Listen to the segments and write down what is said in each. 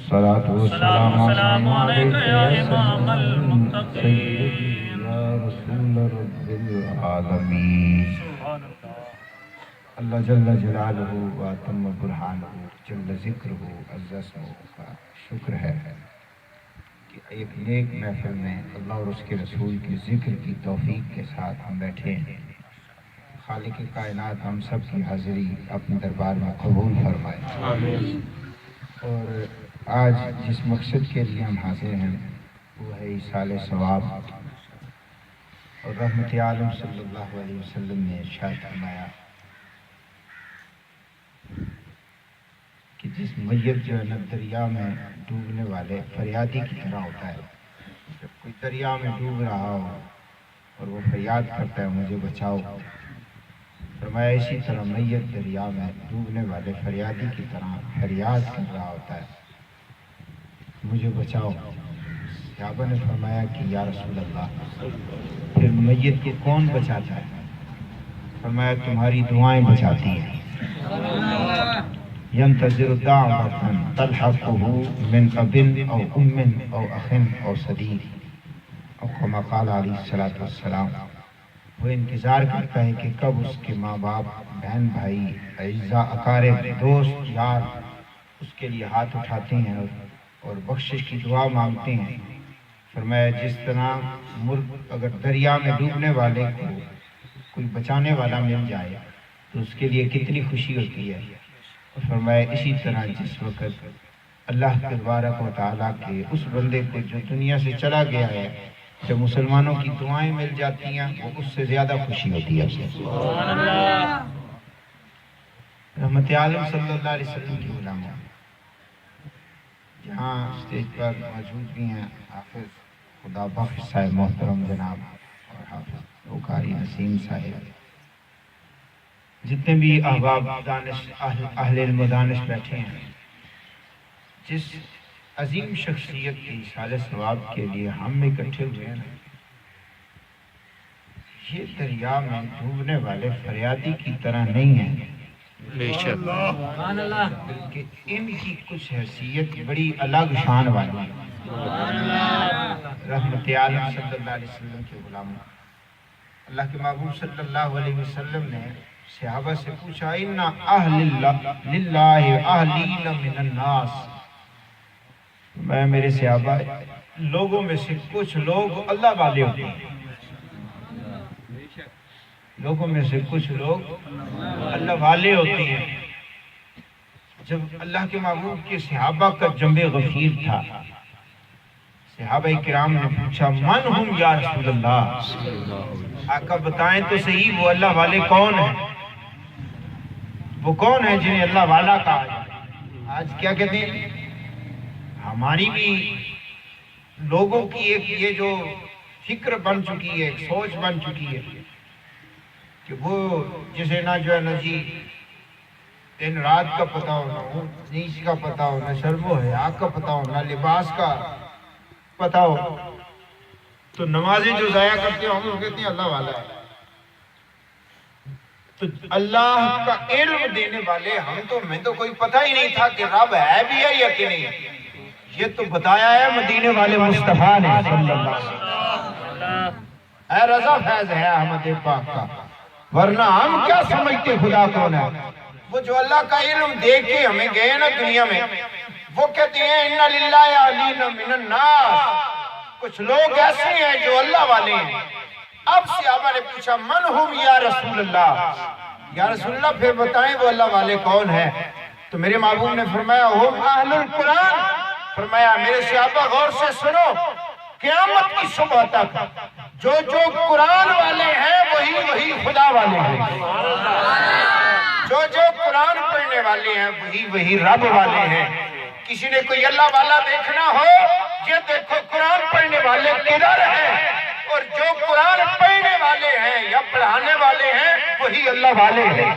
الصلاة والسلام عليك يا إمام المتقين يا رسول رب العالمين. اللہ جل جلالہ و اتم برہانہ جل ذکرہ عز اسمہ کا شکر ہے کہ ایک نیک محفل میں اللہ اور اس کے رسول کے ذکر کی توفیق کے ساتھ ہم بیٹھے ہیں. خالق کائنات ہم سب کی حاضری اپنے دربار میں قبول فرمائے. آمین. اور آج جس مقصد کے لیے ہم حاضر ہیں وہ ہے ایصال ثواب. اور رحمت عالم صلی اللہ علیہ وسلم نے ارشاد فرمایا کہ جس میت جو ہے نا دریا میں ڈوبنے والے فریادی کی طرح ہوتا ہے. جب کوئی دریا میں ڈوب رہا ہو اور وہ فریاد کرتا ہے مجھے بچاؤ، فرمایا اسی طرح میت دریا میں ڈوبنے والے فریادی کی طرح فریاد کر رہا ہوتا ہے مجھے بچاؤ. صحابہ نے فرمایا کہ یا رسول اللہ پھر میت کو کون بچاتا ہے؟ فرمایا تمہاری دعائیں بچاتی ہیں. ينتظر دعوة تلحقه من أب أو أم أو أخ أو صديق أو كما قال عليه الصلاة والسلام. وہ انتظار کرتا ہے کہ کب اس کے ماں باپ، بہن بھائی، اعزاء اقارب، دوست یار اس کے لیے ہاتھ اٹھاتے ہیں اور بخشش کی دعا مانگتے ہیں. فرمایا جس طرح مرغ اگر دریا میں ڈوبنے والے کو کوئی بچانے والا مل جائے تو اس کے لیے کتنی خوشی ہوتی ہے. فرمایا اسی طرح جس وقت اللہ تبارک و تعالیٰ کے اس بندے کو جو دنیا سے چلا گیا ہے جب مسلمانوں کی دعائیں مل جاتی ہیں وہ اس سے زیادہ خوشی ہوتی ہے اسے. رحمت عالم صلی اللہ علیہ وسلم کی علماء جہاں اسٹیج پر موجود بھی ہیں حافظ خدا بخش صاحب محترم جناب اور حافظ قاری نسیم صاحب، جتنے بھی احباب دانش اہل علم و دانش بیٹھے ہیں، جس عظیم شخصیت کی ایصال ثواب کے لیے ہم اکٹھے ہوئے ہیں، یہ دریا میں ڈوبنے والے فریادی کی طرح نہیں ہیں بلکہ ان کی کچھ حیثیت بڑی الگ شان والی ہے. رحمت عالم صلی اللہ علیہ وسلم کے غلاموں، اللہ کے محبوب صلی اللہ علیہ وسلم نے صحابہ سے پوچھا ان اہل للہ اہلین من الناس. میں میرے صحابہ لوگوں میں سے کچھ لوگ اللہ والے ہوتے ہیں، لوگوں میں سے کچھ لوگ اللہ والے ہوتے ہیں. جب اللہ کے محبوب کے صحابہ کا جنب غفیر تھا، صحابہ کرام نے پوچھا من ہم یا رسول اللہ، آقا بتائیں تو صحیح وہ اللہ والے کون ہیں، وہ کون ہیں جنہیں اللہ والا کہا. آج کیا کہتے ہیں ہماری بھی لوگوں کی ایک یہ جو فکر بن چکی ہے، ایک سوچ بن چکی ہے کہ وہ جسے نہ جو ہے نا جی دن رات کا پتہ ہو، نہ اونچ نیچ کا پتہ ہو، نہ شرم و حیا کا پتہ ہو، نہ لباس کا پتہ ہو، تو نمازیں جو ضائع کرتے ہو ہم لوگ کہتے ہیں اللہ والا ہے. تو اللہ کا علم دینے والے ہم تو میں تو کوئی پتہ ہی نہیں تھا کہ رب ہے بھی ہے یا کہ نہیں. یہ تو بتایا ہے مدینے والے مصطفیٰ نے صلی اللہ علیہ وسلم. اے رضا فیض ہے احمد پاک کا، ورنہ ہم کیا سمجھتے خدا کون ہے. وہ جو اللہ کا علم دے کے ہمیں گئے نا دنیا میں، وہ کہتے ہیں اِنَّ لِلَّهِ أَهْلِينَ مِنَ النَّاسِ. کچھ لوگ ایسے ہیں جو اللہ والے ہیں. اب صحابہ نے پوچھا من ہم یا رسول اللہ، یا رسول اللہ پھر بتائیں وہ اللہ والے کون ہیں. تو میرے محبوب نے فرمایا ہم اہل القرآن. فرمایا میرے صحابہ غور سے سنو، قیامت کی صبح تک جو قرآن والے ہیں وہی خدا والے ہیں، جو قرآن پڑھنے والے ہیں وہی رب والے ہیں. کسی نے کوئی اللہ والا دیکھنا ہو یہ دیکھو قرآن پڑھنے والے کدھر ہیں، اور جو قرآن پڑھنے والے ہیں یا پڑھانے والے ہیں وہی اللہ والے ہیں.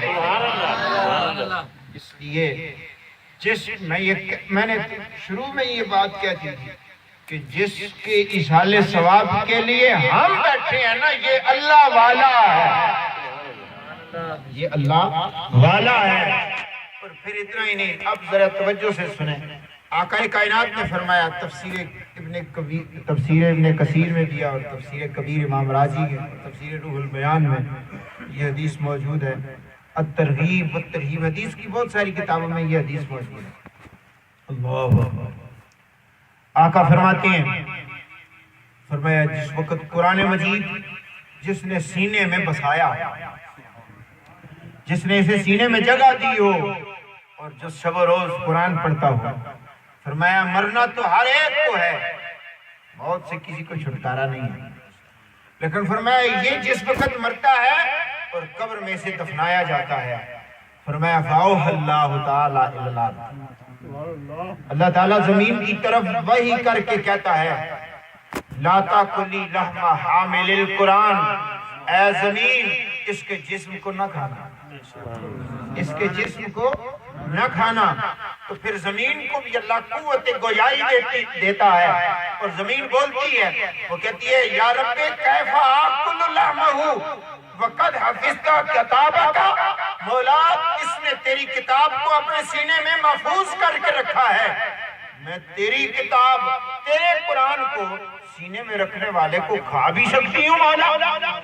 اس لیے میں نے شروع میں یہ بات کہتی تھی کہ جس کے ایصال ثواب کے لیے ہم بیٹھے ہیں نا یہ اللہ والا ہے، یہ اللہ والا ہے. اور پھر اتنا ہی نہیں، اب ذرا توجہ سے سنیں. آقا کائنات نے فرمایا تفسیر ابن کثیر میں بھی اور تفسیر کبیر امام رازی ہے، تفسیر روح البیان میں یہ حدیث موجود ہے، الترغیب والترہیب، حدیث کی بہت ساری کتابوں میں یہ حدیث موجود ہے۔ اللہ اکبر۔ آقا فرماتے ہیں، فرمایا جس وقت قرآن مجید جس نے سینے میں بسایا، جس نے اسے سینے میں جگہ دی ہو اور جو شب و روز قرآن پڑھتا ہو، فرمایا مرنا تو ہر ایک کو ہے، موت سے کسی کو چھٹکارا نہیں ہے، لیکن فرمایا یہ جس وقت مرتا ہے اور قبر میں سے دفنایا جاتا ہے، فرمایا فَأَوْحَى اللَّهُ تَعَالَى إِلَى الْأَرْضِ، اللہ تعالیٰ زمین کی طرف وحی کر کے کہتا ہے لَا تَأْكُلِي لَحْمَ حَامِلِ الْقُرْآنِ، اے زمین اس کے جسم کو نہ کھانا، اس کے جسم کو نہ کھانا۔ تو پھر زمین کو بھی اللہ قوت گویائی دیتا ہے اور زمین بولتی ہے، وہ کہتی ہے یا رب کیف آکل لحمہ وقد حفظت کتابک، مولا اس نے تیری کتاب کو اپنے سینے میں محفوظ کر کے رکھا ہے، میں تیری کتاب تیرے قرآن کو سینے میں رکھنے والے کو کھا بھی سکتی ہوں مولا۔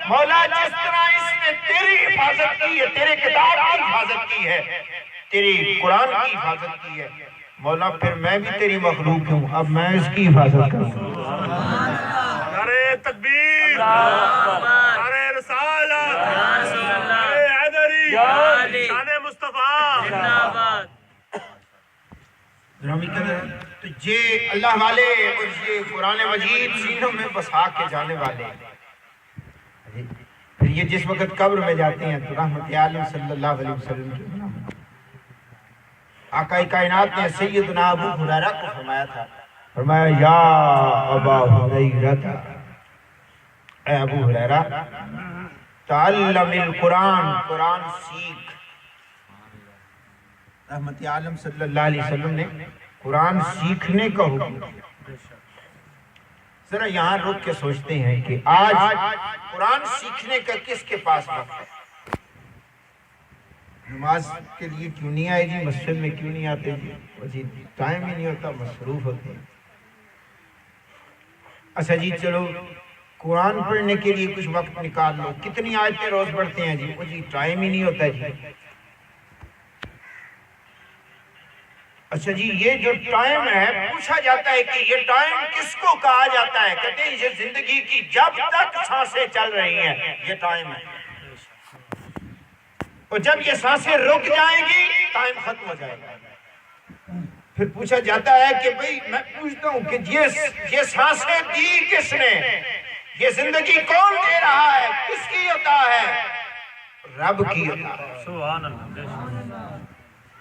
مولا جس طرح اس نے تیری حفاظت کی ہے، تیرے کتاب کی حفاظت کی ہے، تیری قرآن کی حفاظت کی ہے، مولا پھر میں بھی تیری مخلوق ہوں، اب میں اس کی حفاظت کروں۔ نعرہ تکبیر، نعرہ رسالت، نعرہ حیدری، شان مصطفیٰ۔ تو یہ اللہ والے اور یہ قرآن مجید سینوں میں بسا کے جانے والے، پھر یہ جس وقت قبر میں جاتے ہیں تو رحمت عالم صلی اللہ علیہ وسلم کے نام آقا کائنات نے سیدنا ابو ہریرہ کو فرمایا تھا، فرمایا یا ابا ہریرہ، اے ابو ہریرہ تعلم القرآن، قرآن سیکھ۔ رحمت عالم صلی اللہ علیہ وسلم نے قرآن سیکھنے کا حکم دیا۔ ذرا یہاں رک کے سوچتے ہیں کہ آج قرآن سیکھنے کا کس کے پاس وقت ہے؟ نماز کے لیے کیوں نہیں آئے جی، مسجد میں کیوں نہیں آتے جی، ٹائم ہی نہیں ہوتا، مصروف ہوتے ہیں۔ اچھا جی چلو قرآن پڑھنے کے لیے کچھ وقت نکال لو، کتنی آیتیں روز پڑھتے ہیں جی، ٹائم ہی نہیں ہوتا جی۔ اچھا جی یہ جو ٹائم ہے، پوچھا جاتا ہے کہ یہ ٹائم کس کو کہا جاتا ہے؟ کہتے ہیں یہ زندگی کی جب تک سانسیں چل رہی ہیں یہ ٹائم ہے، اور جب یہ سانسیں رک جائیں گی ٹائم ختم ہو جائے گا۔ پھر پوچھا جاتا ہے کہ بھئی میں پوچھتا ہوں کہ یہ سانسیں دی کس نے؟ یہ زندگی کون دے رہا ہے؟ کس کی عطا ہے؟ رب کی عطا ہے۔ سبحان اللہ۔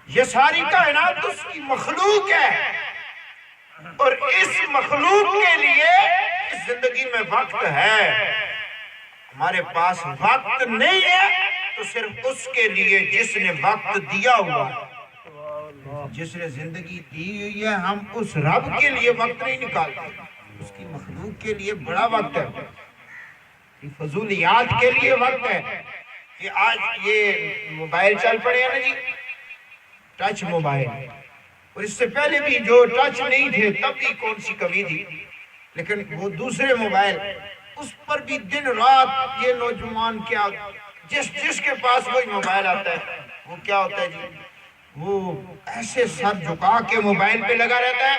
یہ ساری کائنات اس کی مخلوق ہے، اور اس مخلوق کے لیے اس زندگی میں وقت ہے۔ ہمارے پاس وقت نہیں ہے تو صرف اس کے لیے جس نے وقت دیا ہوا ہے، جس نے زندگی دی ہوئی ہے، ہم اس رب کے لیے وقت نہیں نکالتے، اس کی مخلوق کے لیے بڑا وقت ہے، فضولیات کے لیے وقت ہے۔ کہ آج یہ موبائل چل پڑے ہیں نا جی، ٹچ موبائل، اور اس سے پہلے بھی جو ٹچ نہیں تھے تب بھی کون سی کمی تھی، لیکن وہ دوسرے موبائل، اس پر بھی دن رات یہ نوجوان کیا، جس کے پاس وہی موبائل آتا ہے وہ کیا ہوتا ہے جی، وہ ایسے سر جھکا کے موبائل پہ لگا رہتا ہے،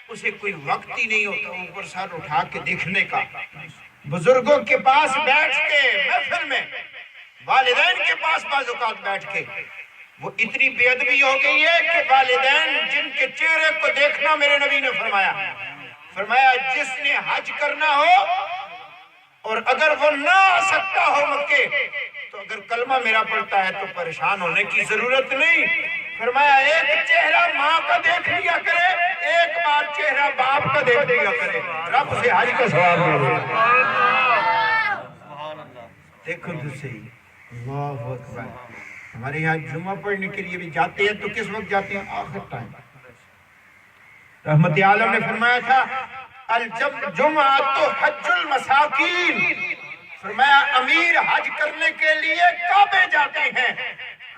اسے کوئی وقت ہی نہیں ہوتا اوپر سر اٹھا کے دیکھنے کا۔ بزرگوں کے پاس بیٹھ کے محفل میں، والدین کے پاس بعض اوقات بیٹھ کے، وہ اتنی بے ادبی ہو گئی ہے کہ والدین جن کے چہرے کو دیکھنا میرے نبی نے فرمایا جس نے حج کرنا ہو اور اگر وہ نہ آ سکتا ہو مکے، تو اگر کلمہ میرا پڑھتا ہے تو پریشان ہونے کی ضرورت نہیں۔ فرمایا ایک چہرہ ماں کا دیکھ لیا کرے، ایک بار چہرہ باپ کا دیکھ لیا کرے، رب سے حج کا ثواب ملے۔ دیکھو تو صحیح، اللہ اکبر۔ ہمارے یہاں جمعہ پڑھنے کے لیے بھی جاتے ہیں تو کس وقت جاتے ہیں؟ آخر ٹائم۔ رحمت عالم نے فرمایا تھا الجمعہ تو حج المساکین، فرمایا امیر حج کرنے کے لیے کعبے جاتے ہیں،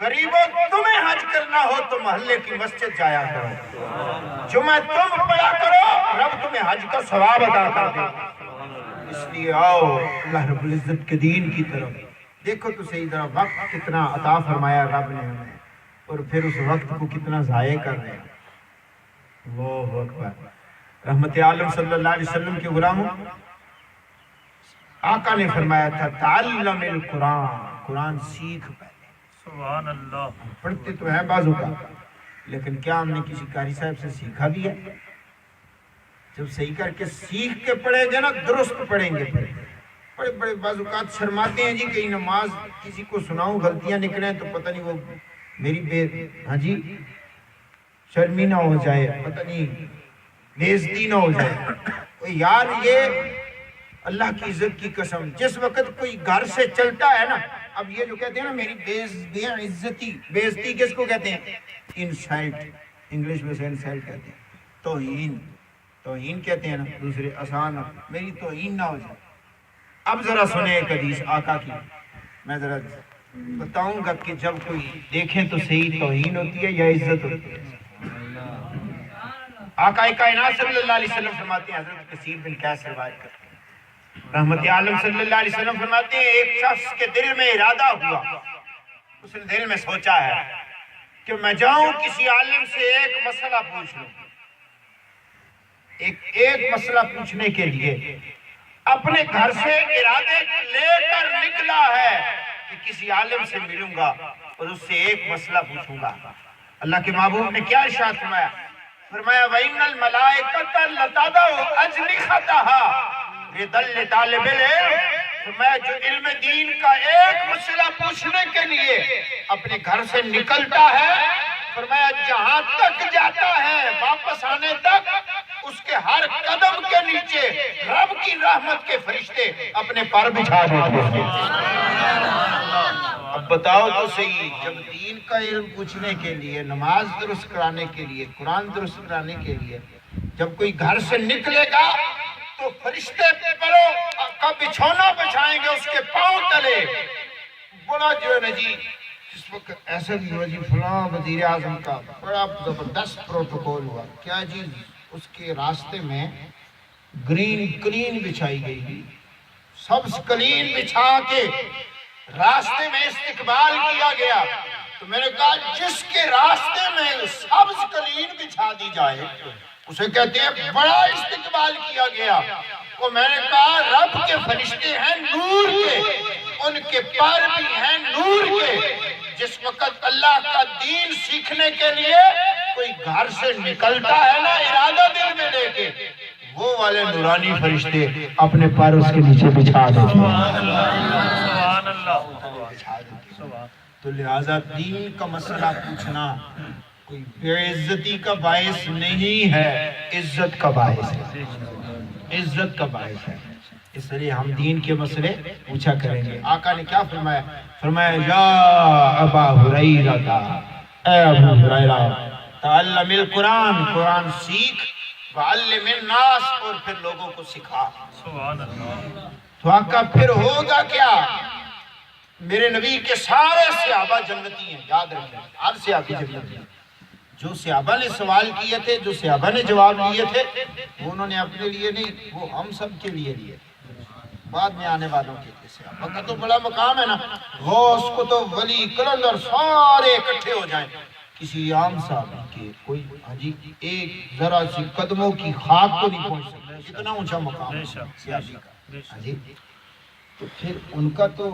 غریبوں تمہیں حج کرنا ہو تو محلے کی مسجد جایا کرو، جمعہ تم پڑھا کرو، رب تمہیں حج کا ثواب عطا کر دے۔ اس لیے آؤ اللہ رب العزت کے دین کی طرف۔ دیکھو تو صحیح ذرا وقت کتنا عطا فرمایا رب نے ہمیں، اور پھر اس وقت کو کتنا ضائع کر رہے ہیں۔ اللہ اکبر۔ رحمت عالم صلی اللہ علیہ وسلم کے غلاموں، آقا نے فرمایا تھا تعلم القرآن، قرآن سیکھ پہلے۔ سبحان اللہ۔ پڑھتے تو ہیں بعضوں کا، لیکن کیا ہم نے کسی قاری صاحب سے سیکھا بھی ہے؟ جب صحیح کر کے سیکھ کے پڑھیں گے نا، درست پڑھیں گے۔ بڑے بڑے بعض اوقات شرماتے ہیں جی کہ نماز کسی کو سناؤں غلطیاں نکلیں تو پتہ نہیں وہ میری ہاں جی شرمی نہ ہو جائے، پتہ نہیں بےعزتی نہ ہو جائے۔ یار یہ اللہ کی عزت کی قسم، جس وقت کوئی گھر سے چلتا ہے نا، اب یہ جو کہتے ہیں نا میری بے عزتی، بے عزتی کس کو کہتے ہیں؟ انسلٹ، انگلش میں سے انسلٹ کہتے ہیں، توہین، توہین کہتے ہیں نا، دوسرے آسان، میری توہین نہ ہو جائے۔ اب ذرا سنیں ایک حدیث آقا کی، میں ذرا بتاؤں گا کہ جب کوئی دیکھیں تو صحیح توہین ہوتی ہے یا عزت ہوتی ہے۔ آقا کائنات صلی اللہ علیہ وسلم فرماتے ہیں، حضرت کثیر بن قیس روایت کرتے ہیں، رحمت عالم صلی اللہ علیہ وسلم فرماتے ہیں ایک شخص کے دل میں ارادہ ہوا، اس نے دل میں سوچا ہے کہ میں جاؤں کسی عالم سے ایک مسئلہ پوچھ لوں۔ ایک مسئلہ پوچھنے کے لیے اپنے گھر سے ارادے لے کر نکلا ہے کہ کسی عالم سے ملوں گا اور اس سے ایک مسئلہ پوچھوں گا۔ اللہ کے محبوب نے کیا ارشاد فرمایا؟ فرمایا وَإِنَّ الْمَلَائِكَةَ لَتَضَعُ أَجْنِحَتَهَا رِضًا لِطَالِبِ الْعِلْمِ۔ فرمایا جو علم دین کا ایک مسئلہ پوچھنے کے لیے اپنے گھر سے نکلتا ہے، فرمایا جہاں تک جاتا ہے واپس آنے تک اس کے ہر قدم کے نیچے رب کی رحمت کے فرشتے اپنے پر بچھا دیتے ہیں۔ اب بتاؤ تو صحیح، جب دین کا علم پوچھنے کے لیے، نماز درست کرانے کے لیے، قرآن درست کرانے کے لیے جب کوئی گھر سے نکلے گا تو فرشتے پروں کا بچھونا بچھائیں گے اس کے پاؤں تلے۔ بڑا جو ہے نا جی، اس وقت ایسا بھی ہوا جی فلاں وزیر اعظم کا بڑا زبردست پروٹوکول ہوا، کیا جی اس کے راستے میں گرین کلین بچھائی گئی، سبز کلین بچھا کے راستے میں استقبال کیا گیا۔ تو میں نے کہا جس کے راستے میں سبز کلین بچھا دی جائے اسے کہتے ہیں بڑا استقبال کیا گیا۔ وہ میں نے کہا رب کے فرشتے ہیں نور کے، ان کے پر بھی ہیں نور کے۔ جس وقت اللہ کا دین سیکھنے کے لیے کوئی گھر سے نکلتا ہے نا ارادہ دل میں لے کے، وہ والے نورانی فرشتے اپنے پر اس کے نیچے بچھا دیتے ہیں۔ تو لہذا دین کا مسئلہ پوچھنا کوئی بے عزتی کا باعث نہیں ہے، عزت کا باعث ہے، عزت کا باعث ہے۔ اس لیے ہم دین کے مسئلے پوچھا کریں گے۔ آقا نے کیا فرمایا؟ فرمایا یا ابا ہریرہ، اے ابو ہریرہ تعلم القرآن، قرآن سیکھ، وعلم الناس، اور پھر لوگوں کو سکھا۔ سبحان اللہ۔ تو آقا پھر ہوگا کیا؟ میرے نبی کے سارے صحابہ جنتی ہیں، یاد رکھیں، ہر صحابی جنتی ہیں۔ جو صحابہ نے سوال کیے تھے، جو صحابہ نے جواب لیے تھے، وہ انہوں نے اپنے لیے نہیں، وہ ہم سب کے لیے لیے، بعد میں آنے والوں کے لیے۔ صحابہ کا تو بڑا مقام ہے نا، غوث کو تو ولی کلندر سارے اکٹھے ہو جائیں، کسی عام صحابی کے کوئی حجی ایک ذرا سی قدموں کی خاک تو نہیں پہنچ سکتا، اتنا اونچا مقام ہے صحابی کا۔ حجی تو پھر ان کا تو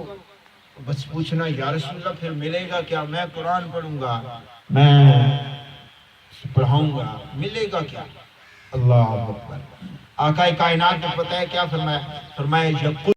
بس پوچھنا یا رسول اللہ پھر ملے گا کیا؟ میں قرآن پڑھوں گا، میں پڑھاؤں گا، ملے گا کیا؟ اللہ اکبر۔ آقا کائنات نے پتہ ہے کیا فرمایا؟ فرمایا یقول